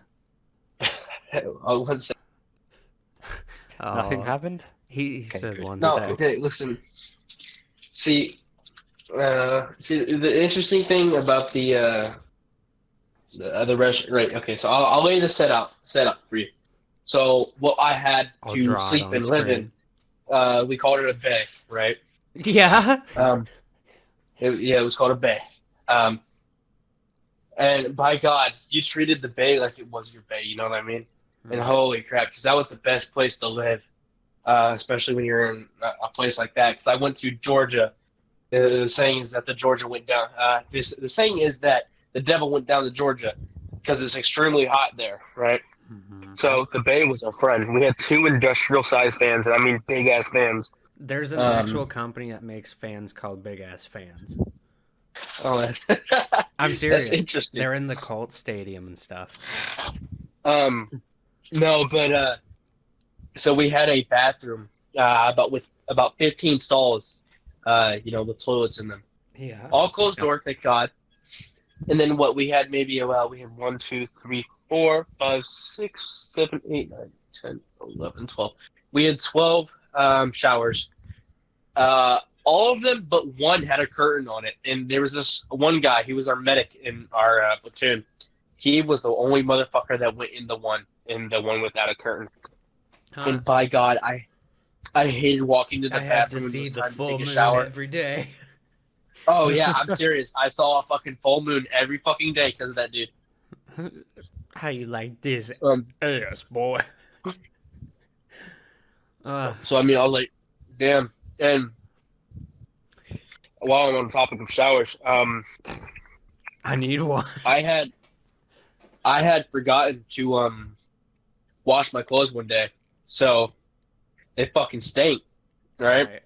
One second. Nothing happened? He Okay, said good. one No, sec. okay, listen. See, the interesting thing about the rest, right? Okay, so I'll lay the set up for you. So what I had I'll to draw it sleep on and live in, we called it a bay, right? Yeah. It was called a bay. And by God, you treated the bay like it was your bay. You know what I mean? And holy crap, because that was the best place to live, especially when you're in a place like that. Because I went to Georgia. The saying is that the Georgia went down. The saying is that the devil went down to Georgia because it's extremely hot there, right? Mhm. So the Bay was our friend. We had 2 industrial-sized fans, and I mean big-ass fans. There's an actual company that makes fans called Big Ass Fans. Oh, I'm serious. That's interesting. They're in the Colts stadium and stuff. No, but so we had a bathroom with about 15 stalls, with toilets in them. Yeah. All closed door, thank God. And then what we had we had 1, 2, 3, 4, 5, 6, 7, 8, 9, 10, 11, 12. We had 12 showers. All of them but one had a curtain on it. And there was this one guy, he was our medic in our platoon. He was the only motherfucker that went in the one without a curtain. Huh. And by God, I hated walking to the I had to bathroom when it see was the time to full take a moon shower. every day. Oh yeah, I'm serious. I saw a fucking full moon every fucking day because of that dude. How you like this ass, boy? So I mean, I was like, damn. And while I'm on the topic of showers, I need one. I had forgotten to wash my clothes one day, so they fucking stank, right?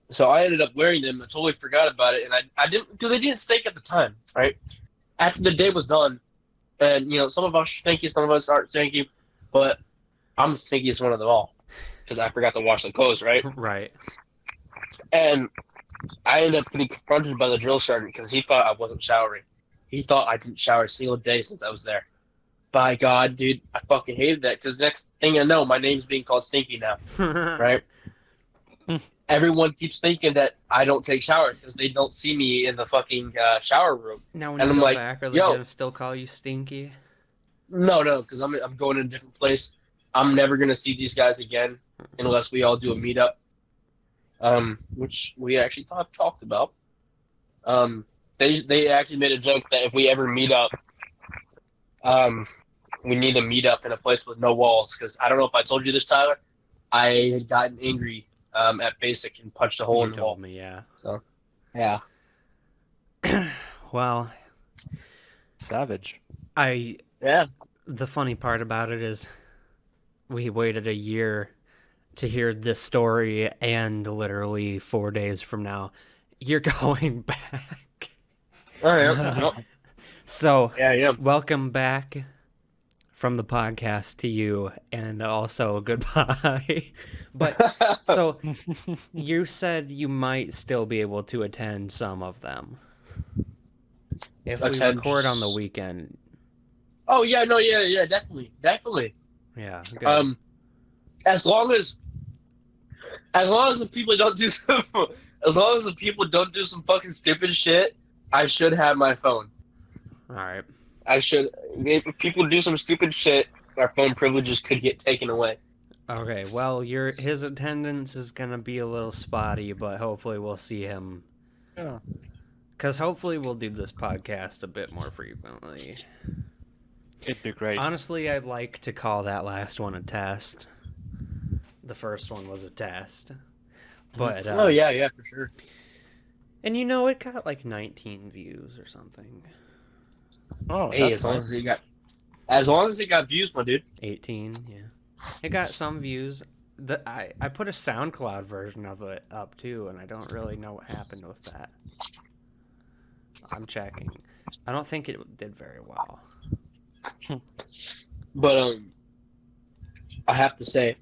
So I ended up wearing them. I totally forgot about it, and I didn't, because they didn't stink at the time, right? After the day was done, and some of us are stinky, some of us aren't stinky, but I'm the stinkiest one of them all because I forgot to wash the clothes, right? Right. And I ended up getting confronted by the drill sergeant because he thought I wasn't showering. He thought I didn't shower a single day since I was there. By God, dude, I fucking hated that because next thing I know, my name's being called Stinky now, right? Everyone keeps thinking that I don't take showers because they don't see me in the fucking shower room. Now when And you I'm go like, back, are they yo. gonna still call you Stinky? No, because I'm going to a different place. I'm never gonna see these guys again unless we all do a meetup, which we actually talked about. They actually made a joke that if we ever meet up, we need to meet up in a place with no walls. Because I don't know if I told you this, Tyler. I had gotten angry at Basic and punched a hole in You the wall. told me, yeah. So, yeah. Well, Savage. Yeah. the funny part about it is we waited a year to hear this story, and literally 4 days from now, you're going back. All right. So, Yeah. welcome back from the podcast to you, and also goodbye. But so you said you might still be able to attend some of them if we record on the weekend. Oh yeah, no, yeah, definitely. Yeah. Good. As long as the people don't do some fucking stupid shit, I should have my phone. All right. I should. If people do some stupid shit, our phone privileges could get taken away. Okay. Well, his attendance is gonna be a little spotty, but hopefully we'll see him. Yeah. Because hopefully we'll do this podcast a bit more frequently. It'd be great. Honestly, I'd like to call that last one a test. The first one was a test. But Oh yeah, for sure. And it got like 19 views or something. Oh, Hey, as long as it got views, my dude. 18, yeah. It got some views. I put a SoundCloud version of it up too, and I don't really know what happened with that. I'm checking. I don't think it did very well. But I have to say,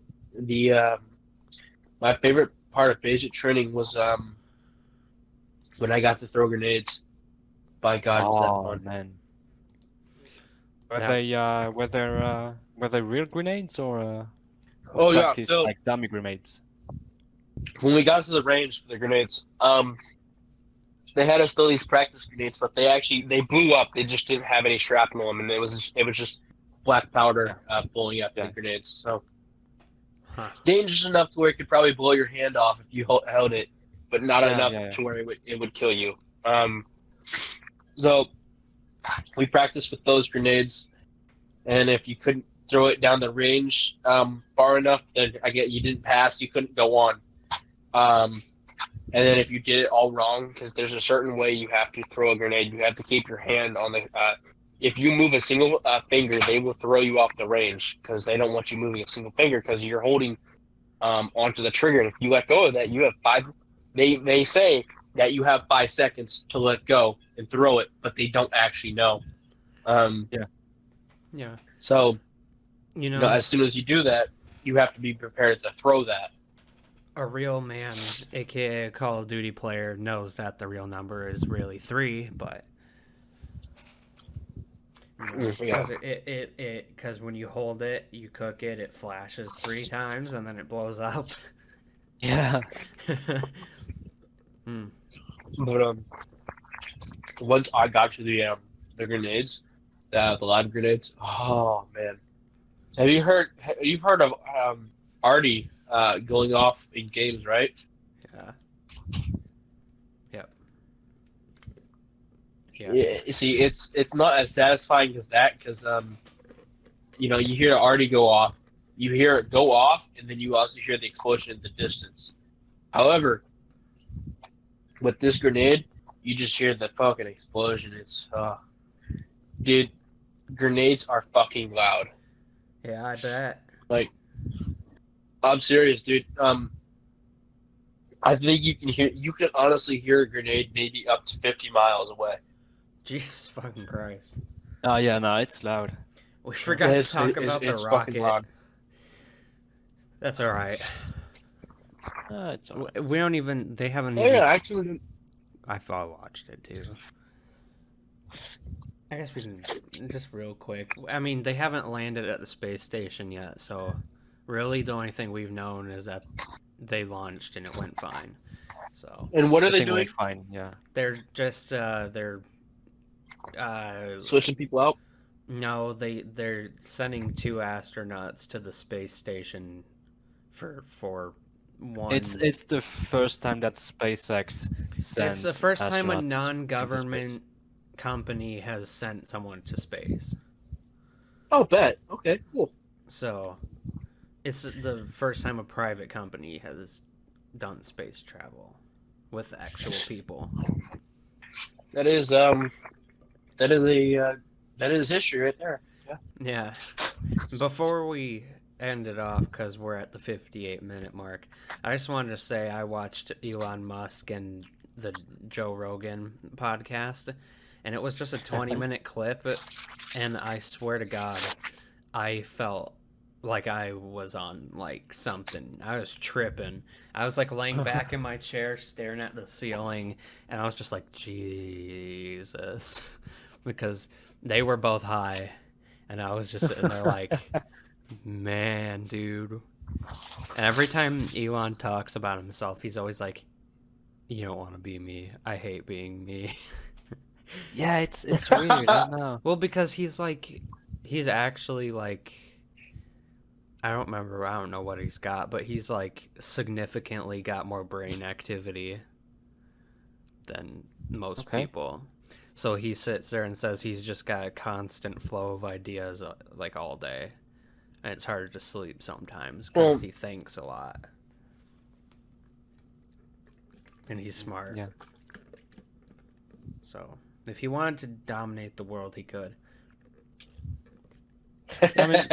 my favorite part of basic training was when I got to throw grenades. By God, was that fun. Man. Were they real grenades or Oh yeah, practice, so like dummy grenades? when we got to the range for the grenades, they had us throw these practice grenades, but they blew up. They just didn't have any shrapnel in them, and it was just black powder blowing up the grenades. So dangerous enough to where it could probably blow your hand off if you held it, but not enough to where it would kill you. So we practiced with those grenades, and if you couldn't throw it down the range far enough that you didn't pass, you couldn't go on. And then if you did it all wrong, because there's a certain way you have to throw a grenade, you have to keep your hand on the. If you move a single finger, they will throw you off the range because they don't want you moving a single finger because you're holding onto the trigger. And if you let go of that, you have 5. They say that you have 5 seconds to let go and throw it, but they don't actually know. Yeah. So, You know, as soon as you do that, you have to be prepared to throw that. a real man, aka a Call of Duty player, knows that the real number is really 3, but because when you hold it, you cook it, it flashes 3 times and then it blows up. Yeah. But once I got to the grenades, the live grenades. Oh man, you've heard of Artie going off in games, right? Yeah. Yep. Yeah. You see, it's not as satisfying as that because you hear Artie go off, you hear it go off, and then you also hear the explosion in the distance. However, with this grenade, you just hear the fucking explosion. It's dude, grenades are fucking loud. Yeah, I bet. Like, I'm serious, dude. I think you can honestly hear a grenade maybe up to 50 miles away. Jesus fucking Christ. Oh yeah, no, it's loud. We forgot to talk about the it's fucking rocket. loud. That's all right. It's all right. We don't even. They haven't Oh even. yeah, actually. I watched it too. I guess we can just real quick. I mean, they haven't landed at the space station yet, so really the only thing we've known is that they launched and it went fine. So. And what are I they think doing? went fine. Yeah. They're just Switching people out. no, they're sending 2 astronauts to the space station for one. It's the first time that SpaceX sends. It's the first time a astronauts non-government company has sent someone to space. Oh, bet. Okay, cool. So, it's the first time a private company has done space travel with actual people. That is history right there. Yeah. Yeah. Before we end it off, because we're at the 58-minute mark, I just wanted to say I watched Elon Musk and the Joe Rogan podcast, and it was just a 20-minute clip, and I swear to God, I felt like I was on like something. I was tripping. I was like laying back in my chair staring at the ceiling, and I was just like, Jesus, because they were both high, and I was just sitting there like, man, dude. And every time Elon talks about himself, he's always like, you don't want to be me. I hate being me. Yeah, it's weird. I don't know. Well, because he's actually like, I don't know what he's got, but he's like significantly got more brain activity than most people. So he sits there and says he's just got a constant flow of ideas like all day. And it's hard to sleep sometimes because he thinks a lot. And he's smart. Yeah. So if he wanted to dominate the world, he could. I mean,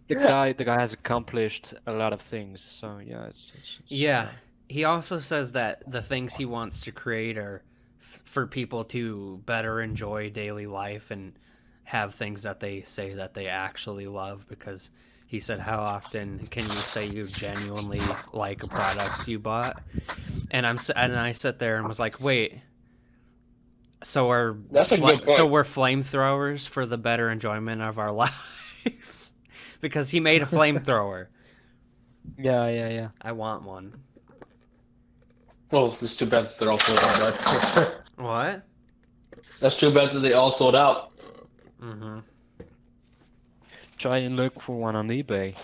the guy has accomplished a lot of things. So yeah, it's Yeah. He also says that the things he wants to create are for people to better enjoy daily life and have things that they say that they actually love, because he said, how often can you say you genuinely like a product you bought? And I sat there and was like, wait, so That's a good point. so we're flamethrowers for the better enjoyment of our lives? Because he made a flamethrower. yeah. I want one. Well, it's too bad that they're all sold out. Bud. What? That's too bad that they all sold out. Mm-hmm. Try and look for one on eBay.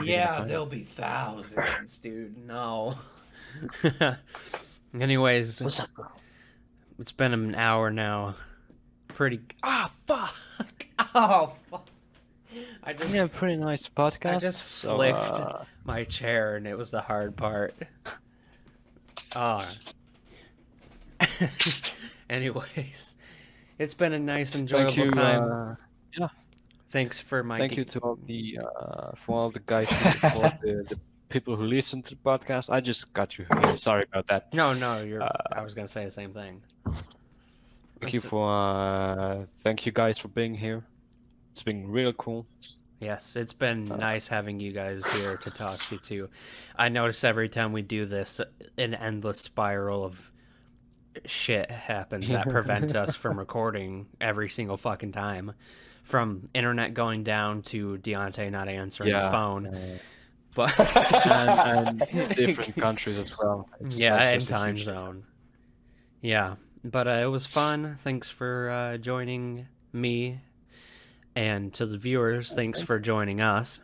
Yeah, there'll be thousands, dude. No. Anyways, What's up, bro? it's been an hour now. Fuck! Oh, fuck! I just Yeah, pretty nice podcast. I just so, flicked my chair, and it was the hard part. Anyways, it's been a nice, enjoyable thank you. time. Yeah, Thanks for my. thank you to all the guys, for the people who listen to the podcast. I just got you here. Sorry about that. No, you're. I was gonna say the same thing. Thank you guys for being here. It's been real cool. Yes, it's been nice having you guys here to talk to too. I notice every time we do this, an endless spiral of shit happens that prevent us from recording every single fucking time. From internet going down to Deontay not answering the phone. But and different countries as well. And time zone. Yeah, but it was fun. Thanks for joining me. And to the viewers, thanks for joining us.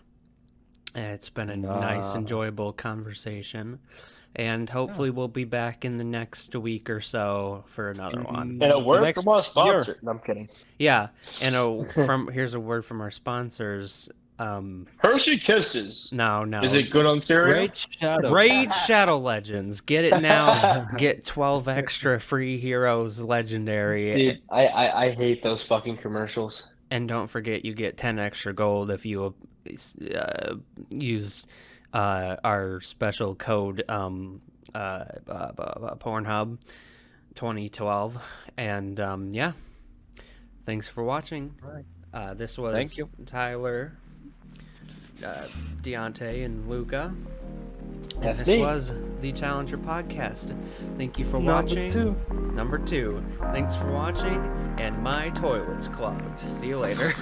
It's been a nice, enjoyable conversation. And hopefully we'll be back in the next week or so for another one. And a word from our sponsor. No, I'm kidding. Yeah, and here's a word from our sponsors. Hershey Kisses. No. Is it good on cereal? Raid Shadow Legends. Get it now. Get 12 extra free heroes legendary. Dude, I hate those fucking commercials. And don't forget, you get 10 extra gold if you use our special code Pornhub 2012. And yeah, thanks for watching. This was Thank you. Tyler, Deontay, and Luca. That's This was the Challenger Podcast. Thank you for watching. Number two. Thanks for watching, and my toilet's clogged. See you later.